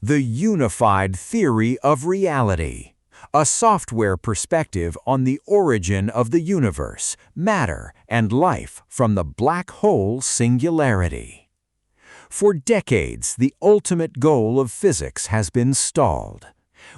The unified theory of reality, a software perspective on the origin of the universe, matter, and life from the black hole singularity. For decades, the ultimate goal of physics has been stalled.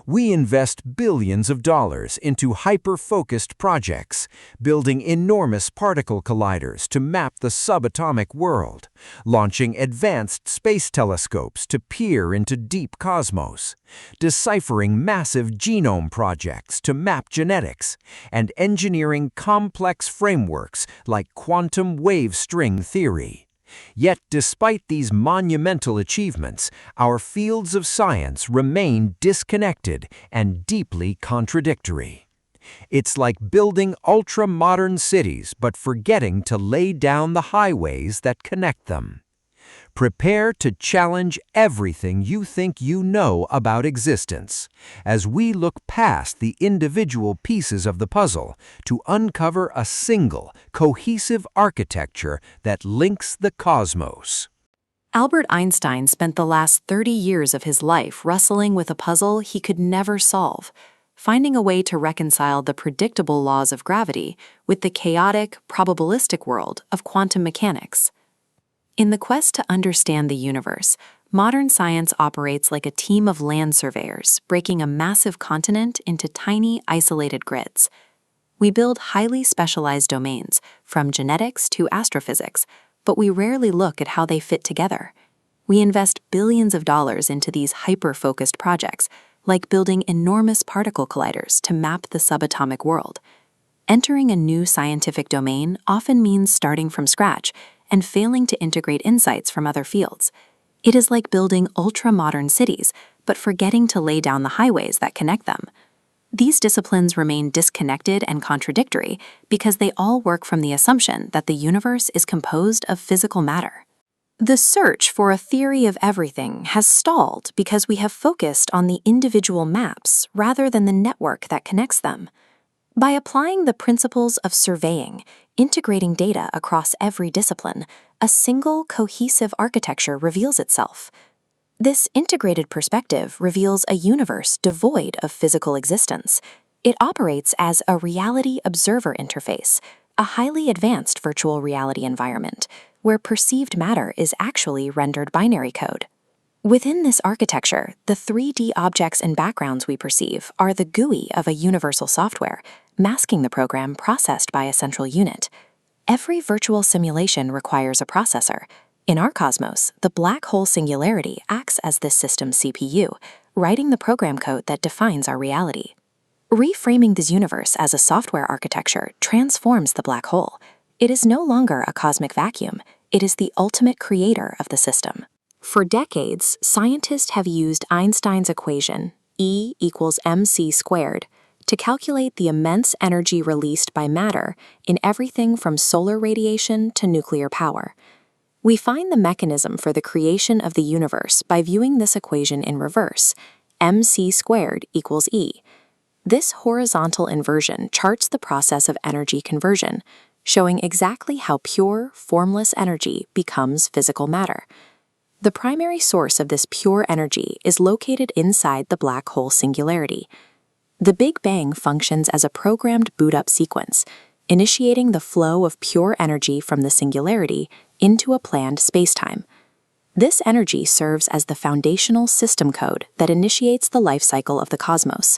We invest billions of dollars into hyper-focused projects, building enormous particle colliders to map the subatomic world, launching advanced space telescopes to peer into deep cosmos, deciphering massive genome projects to map genetics, and engineering complex frameworks like quantum wave string theory. Yet, despite these monumental achievements, our fields of science remain disconnected and deeply contradictory. It's like building ultra-modern cities but forgetting to lay down the highways that connect them. Prepare to challenge everything you think you know about existence, as we look past the individual pieces of the puzzle to uncover a single, cohesive architecture that links the cosmos. Albert Einstein spent the last 30 years of his life wrestling with a puzzle he could never solve, finding a way to reconcile the predictable laws of gravity with the chaotic, probabilistic world of quantum mechanics. In the quest to understand the universe, modern science operates like a team of land surveyors, breaking a massive continent into tiny, isolated grids. We build highly specialized domains, from genetics to astrophysics, but we rarely look at how they fit together. We invest billions of dollars into these hyper-focused projects, like building enormous particle colliders to map the subatomic world. Entering a new scientific domain often means starting from scratch and failing to integrate insights from other fields. It is like building ultra-modern cities, but forgetting to lay down the highways that connect them. These disciplines remain disconnected and contradictory because they all work from the assumption that the universe is composed of physical matter. The search for a theory of everything has stalled because we have focused on the individual maps rather than the network that connects them. By applying the principles of surveying, integrating data across every discipline, a single, cohesive architecture reveals itself. This integrated perspective reveals a universe devoid of physical existence. It operates as a reality observer interface, a highly advanced virtual reality environment, where perceived matter is actually rendered binary code. Within this architecture, the 3D objects and backgrounds we perceive are the GUI of a universal software, masking the program processed by a central unit. Every virtual simulation requires a processor. In our cosmos, the black hole singularity acts as this system's CPU, writing the program code that defines our reality. Reframing this universe as a software architecture transforms the black hole. It is no longer a cosmic vacuum. It is the ultimate creator of the system. For decades, scientists have used Einstein's equation, E equals mc squared, to calculate the immense energy released by matter in everything from solar radiation to nuclear power. We find the mechanism for the creation of the universe by viewing this equation in reverse, mc squared equals E. This horizontal inversion charts the process of energy conversion, showing exactly how pure, formless energy becomes physical matter. The primary source of this pure energy is located inside the black hole singularity. The Big Bang functions as a programmed boot-up sequence, initiating the flow of pure energy from the singularity into a planned spacetime. This energy serves as the foundational system code that initiates the life cycle of the cosmos.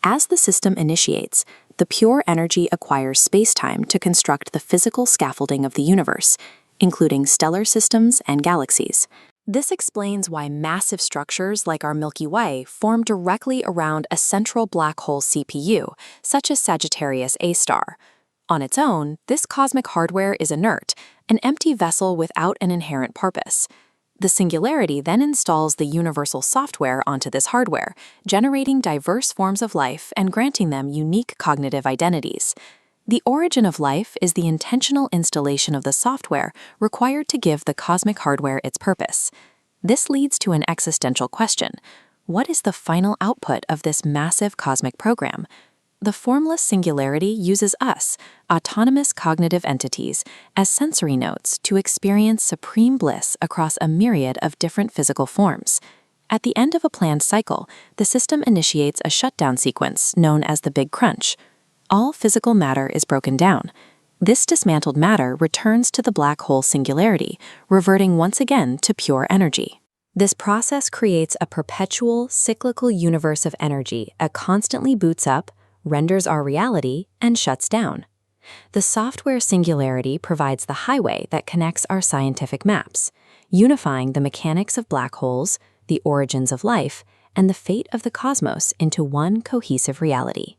As the system initiates, the pure energy acquires spacetime to construct the physical scaffolding of the universe, including stellar systems and galaxies. This explains why massive structures like our Milky Way form directly around a central black hole CPU, such as Sagittarius A star. On its own, this cosmic hardware is inert, an empty vessel without an inherent purpose. The singularity then installs the universal software onto this hardware, generating diverse forms of life and granting them unique cognitive identities. The origin of life is the intentional installation of the software required to give the cosmic hardware its purpose. This leads to an existential question. What is the final output of this massive cosmic program? The formless singularity uses us, autonomous cognitive entities, as sensory nodes to experience supreme bliss across a myriad of different physical forms. At the end of a planned cycle, the system initiates a shutdown sequence known as the Big Crunch. All physical matter is broken down. This dismantled matter returns to the black hole singularity, reverting once again to pure energy. This process creates a perpetual, cyclical universe of energy that constantly boots up, renders our reality, and shuts down. The software Singularity provides the highway that connects our scientific maps, unifying the mechanics of black holes, the origins of life, and the fate of the cosmos into one cohesive reality.